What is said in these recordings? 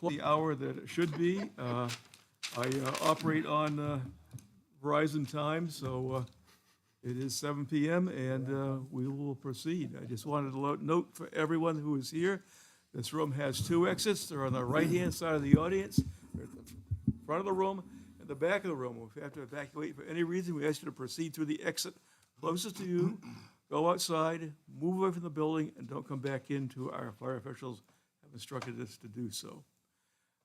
the hour that it should be. I operate on Verizon time, so it is 7 PM, and we will proceed. I just wanted to note for everyone who is here, this room has two exits. They're on the right-hand side of the audience, they're at the front of the room, and the back of the room. If you have to evacuate for any reason, we ask you to proceed through the exit closest to you, go outside, move away from the building, and don't come back into our fire officials have instructed us to do so.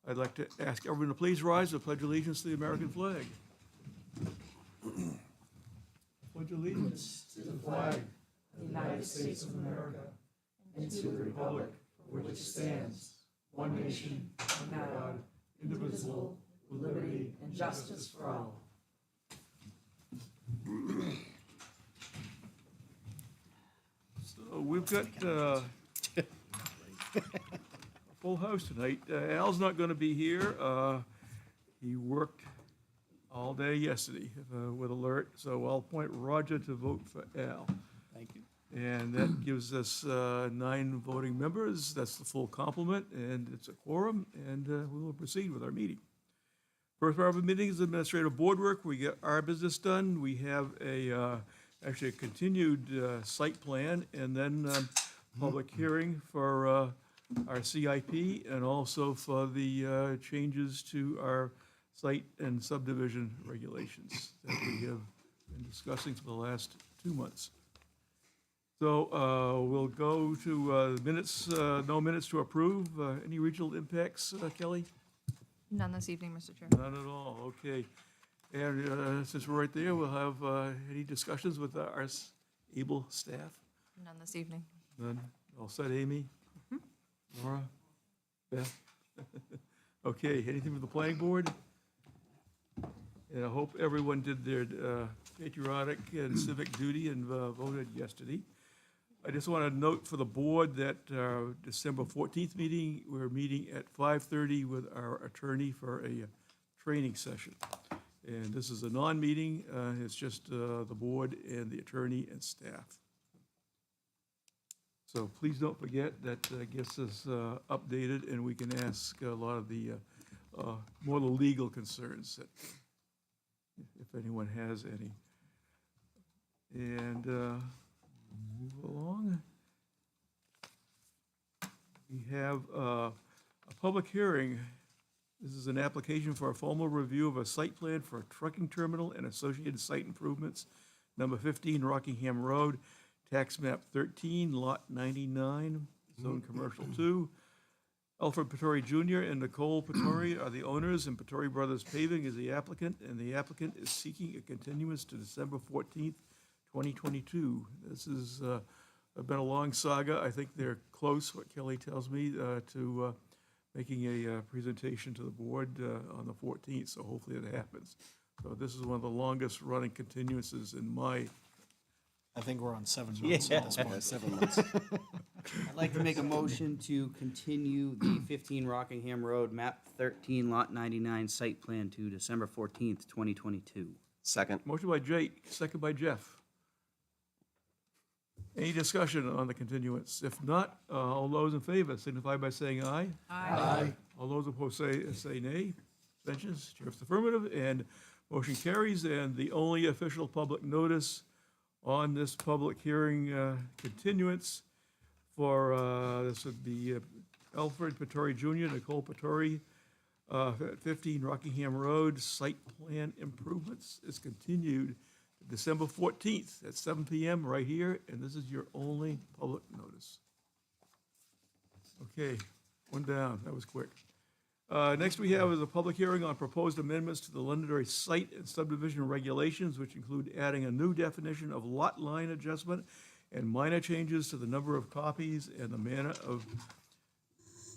I'd like to ask everyone to please rise to pledge allegiance to the American flag. Pledge allegiance to the flag of the United States of America and to the republic for which it stands, one nation, under God, indivisible, with liberty and justice for all. So we've got a full house tonight. Al's not going to be here. He worked all day yesterday with Alert, so I'll appoint Roger to vote for Al. Thank you. And that gives us 9 voting members. That's the full complement, and it's a quorum, and we will proceed with our meeting. First part of the meeting is administrative board work. We get our business done. We have actually a continued site plan, and then public hearing for our CIP, and also for the changes to our site and subdivision regulations that we have been discussing for the last 2 months. So we'll go to minutes, no minutes to approve. Any regional impacts, Kelly? None this evening, Mr. Chair. None at all, okay. And since we're right there, we'll have any discussions with our able staff? None this evening. None? All set, Amy? Laura? Beth? Okay, anything from the planning board? And I hope everyone did their patriotic and civic duty and voted yesterday. I just want to note for the board that December 14th meeting, we're meeting at 5:30 with our attorney for a training session. And this is a non-meeting, it's just the board and the attorney and staff. So please don't forget, that gets us updated, and we can ask a lot of the more the legal concerns that, if anyone has any. And move along. We have a public hearing. This is an application for a formal review of a site plan for a trucking terminal and associated site improvements, number 15 Rockingham Road, tax map 13, lot 99, zone commercial 2. Alfred Pettori Jr. and Nicole Pettori are the owners, and Pettori Brothers Paving is the applicant, and the applicant is seeking a continuance to December 14th, 2022. This has been a long saga. I think they're close, what Kelly tells me, to making a presentation to the board on the 14th, so hopefully it happens. So this is one of the longest running continuances in my. I think we're on 7 months at this point. 7 months. I'd like to make a motion to continue the 15 Rockingham Road, map 13, lot 99, site plan to December 14th, 2022. Second. Motion by Jake, second by Jeff. Any discussion on the continuance? If not, all those in favor signify by saying aye. Aye. All those opposed say nay. Abstentions? Chair's affirmative, and motion carries. And the only official public notice on this public hearing continuance for, this would be Alfred Pettori Jr., Nicole Pettori, 15 Rockingham Road, site plan improvements, is continued to December 14th at 7 PM right here, and this is your only public notice. Okay, one down, that was quick. Next we have is a public hearing on proposed amendments to the Londonderry site and subdivision regulations, which include adding a new definition of lot line adjustment and minor changes to the number of copies and the manner of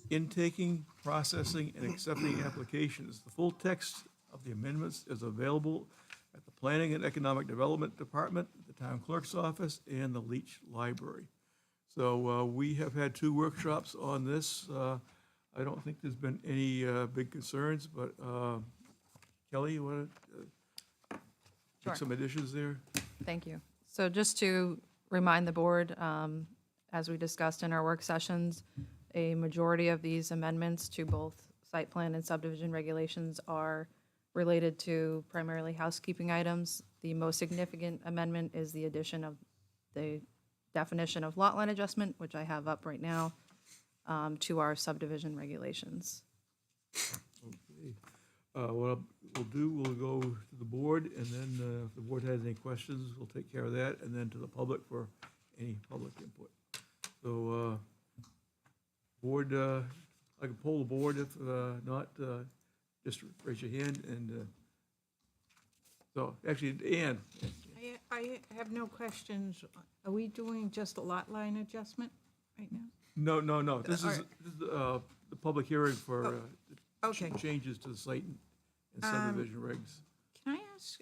intaking, processing, and accepting applications. The full text of the amendments is available at the Planning and Economic Development Department, the Town Clerk's Office, and the Leach Library. So we have had 2 workshops on this. I don't think there's been any big concerns, but Kelly, you want to Sure. make some additions there? Thank you. So just to remind the board, as we discussed in our work sessions, a majority of these amendments to both site plan and subdivision regulations are related to primarily housekeeping items. The most significant amendment is the addition of the definition of lot line adjustment, which I have up right now, to our subdivision regulations. Okay. What we'll do, we'll go to the board, and then if the board has any questions, we'll take care of that, and then to the public for any public input. So, board, I can poll the board, if not, just raise your hand, and, so, actually, Ann, I have no questions. Are we doing just a lot line adjustment right now? no, this is the public hearing for Okay. changes to the site and subdivision regs. Can I ask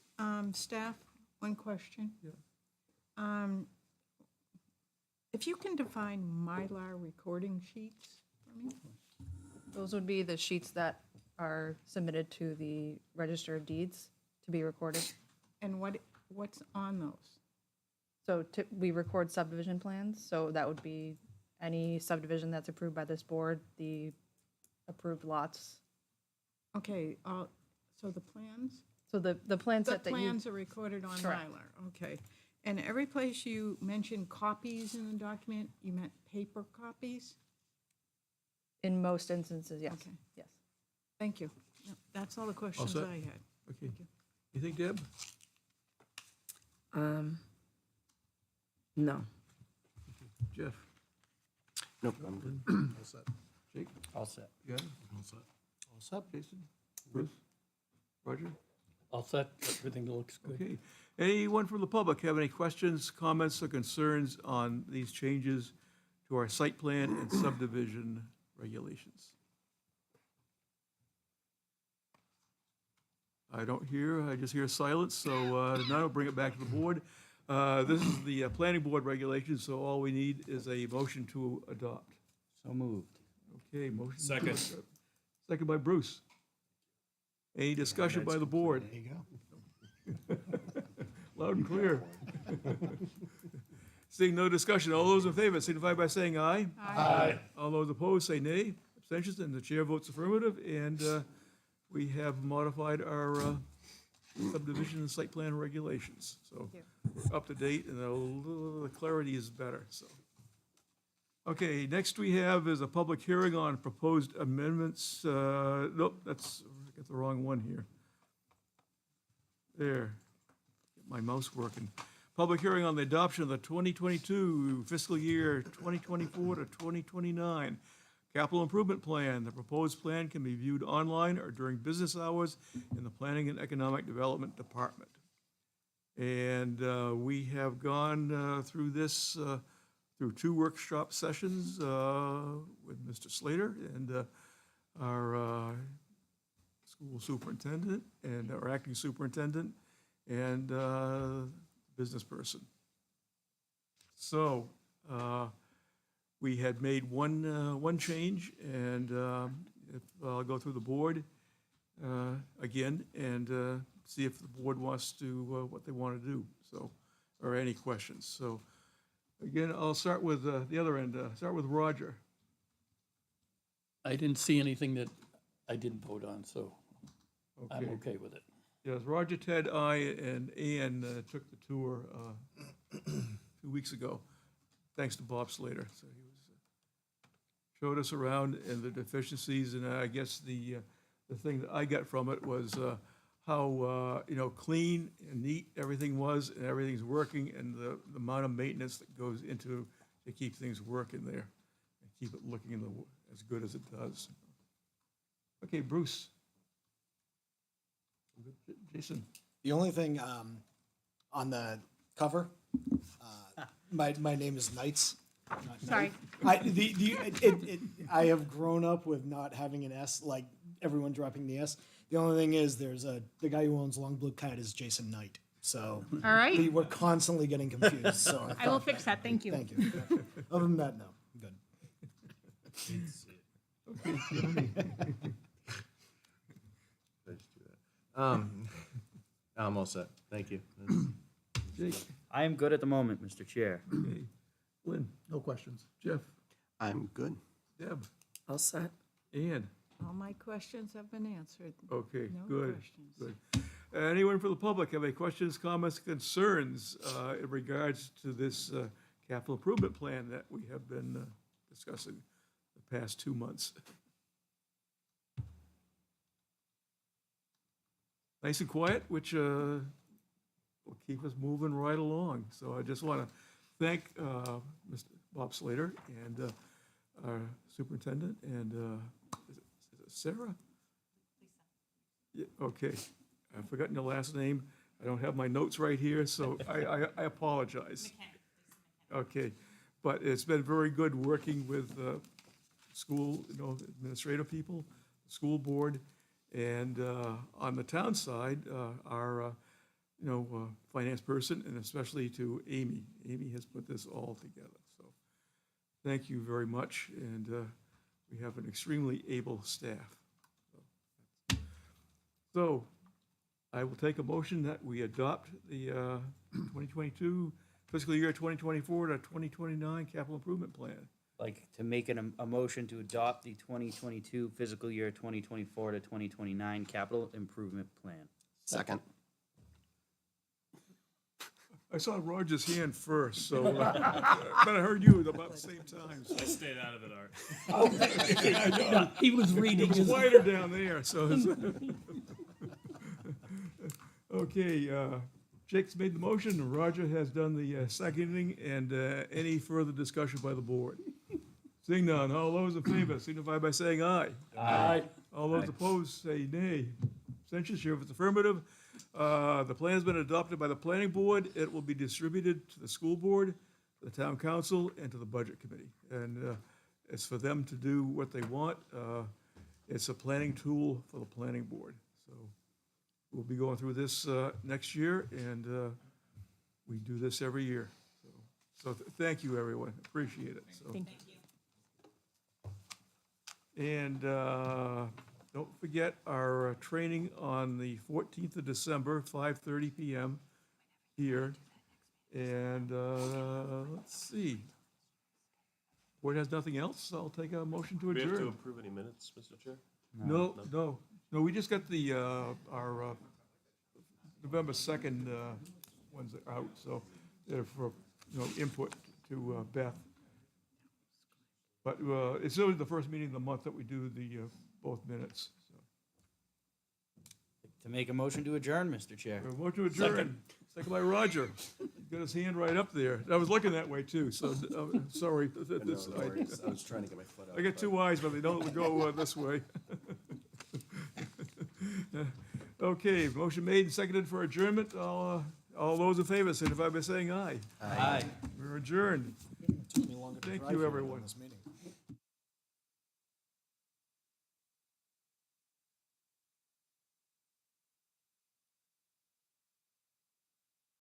staff one question? Yeah. If you can define Mylar recording sheets for me? Those would be the sheets that are submitted to the Register of Deeds to be recorded. And what's on those? So we record subdivision plans, so that would be any subdivision that's approved by this board, the approved lots. Okay, so the plans? So the plan The set that you, plans are recorded on Correct. Mylar, okay. And every place you mentioned copies in the document, you meant paper copies? in most instances, yes, Okay. yes. Thank you. Yep, that's all the questions set? I had. Okay. You think, Deb? No. Jeff? Nope, I'm good. All set. Jake? All set. You got it? All set. All set. Jason? Bruce? Roger? All set, everything looks good. Okay. Anyone from the public have any questions, comments, or concerns on these changes to our site plan and subdivision regulations? I don't hear, I just hear silence, so now I'll bring it back to the board. This is the planning board regulations, so all we need is a motion to adopt. So moved. Okay, motion. to Second. adopt. Second by Bruce. Any discussion by the board? There you go. Loud and clear. Seeing no discussion, all those in favor signify by saying aye. Aye. All those opposed say nay. Abstentions, and the chair votes affirmative, and we have modified our subdivision and site plan regulations. So we're up to date, and the clarity is better, so. Okay, next we have is a public hearing on proposed amendments. Nope, I got the wrong one here. There, get my mouse working. Public hearing on the adoption of the 2022 fiscal year 2024 to 2029 capital improvement plan. The proposed plan can be viewed online or during business hours in the Planning and Economic Development Department. And we have gone through this, through 2 workshop sessions with Mr. Slater and our school superintendent and our acting superintendent and business person. So we had made one change, and if I'll go through the board again and see if the board wants to, what they want to do, so, or any questions. So again, I'll start with the other end, start with Roger. I didn't see anything that I didn't vote on, so I'm Okay. okay with it. Yes, Roger, Ted, I, and Ann took the tour 2 weeks ago, thanks to Bob Slater. So he was, showed us around and the deficiencies, and I guess the thing that I got from it was how, clean and neat everything was, and everything's working, and the amount of maintenance that goes into to keep things working there and keep it looking as good as it does. Okay, Bruce. Jason. The only thing on the cover, my name is Knights. not Sorry. Knight. I have grown up with not having an S, like everyone dropping the S. The only thing is, the guy who owns Long Blue Cat is Jason Knight. So All right. we were constantly getting confused. So I will fix that, thank you. Thank you. Other than that, no, I'm good. I'm all set. Thank you. Jake. I am good at the moment, Mr. Chair. Okay. Lynn. No questions. Jeff. I'm good. Deb. All set. Ann. All my questions have been answered. Okay, No good, questions. good. Anyone from the public have any questions, comments, concerns in regards to this capital improvement plan that we have been discussing the past 2 months? Nice and quiet, which will keep us moving right along. So I just want to thank Mr. Bob Slater and our superintendent and is it Sarah? Yeah, okay. I've forgotten your last name. I don't have my notes right here, so I apologize. Okay, but it's been very good working with school, administrative people, school board, and on the town side, our, finance person, and especially to Amy. Amy has put this all together, so thank you very much, and we have an extremely able staff. So, I will take a motion that we adopt the 2022 fiscal year 2024 to 2029 capital improvement plan. Like to make a motion to adopt the 2022 fiscal year 2024 to 2029 capital improvement plan. Second. I saw Roger's hand first, so, but I heard you at about the same time. So. I stayed out of it, Art. No, he was reading It's his. wider down there, so. Okay, Jake's made the motion, Roger has done the seconding, and any further discussion by the board? Seeing none, all those in favor signify by saying aye. Aye. All those opposed say nay. Abstentions, chair votes affirmative. The plan has been adopted by the planning board. It will be distributed to the school board, the town council, and to the budget committee. And it's for them to do what they want. It's a planning tool for the planning board. So we'll be going through this next year, and we do this every year. So thank you, everyone. Appreciate it. So. Thank And don't forget our training on the 14th of December, 5:30 PM here. And let's see. Board has nothing else? I'll take a motion to Do we have to adjourn. approve any minutes, Mr. Chair? No, we just got the, our November 2nd ones are out, so they're for, input to Beth. But it's only the first meeting of the month that we do the both minutes. So. To make a motion to adjourn, Mr. Chair. We have a motion to adjourn. Second by Roger. He's got his hand right up there. I was looking that way too, so sorry. No, no worries. I was trying to get my foot out. I got two eyes, but they don't go this way. Okay, motion made and seconded for adjournment. All those in favor, signify by saying aye. Aye. We're adjourned. Took me longer to Thank drive you, here than everyone. this meeting.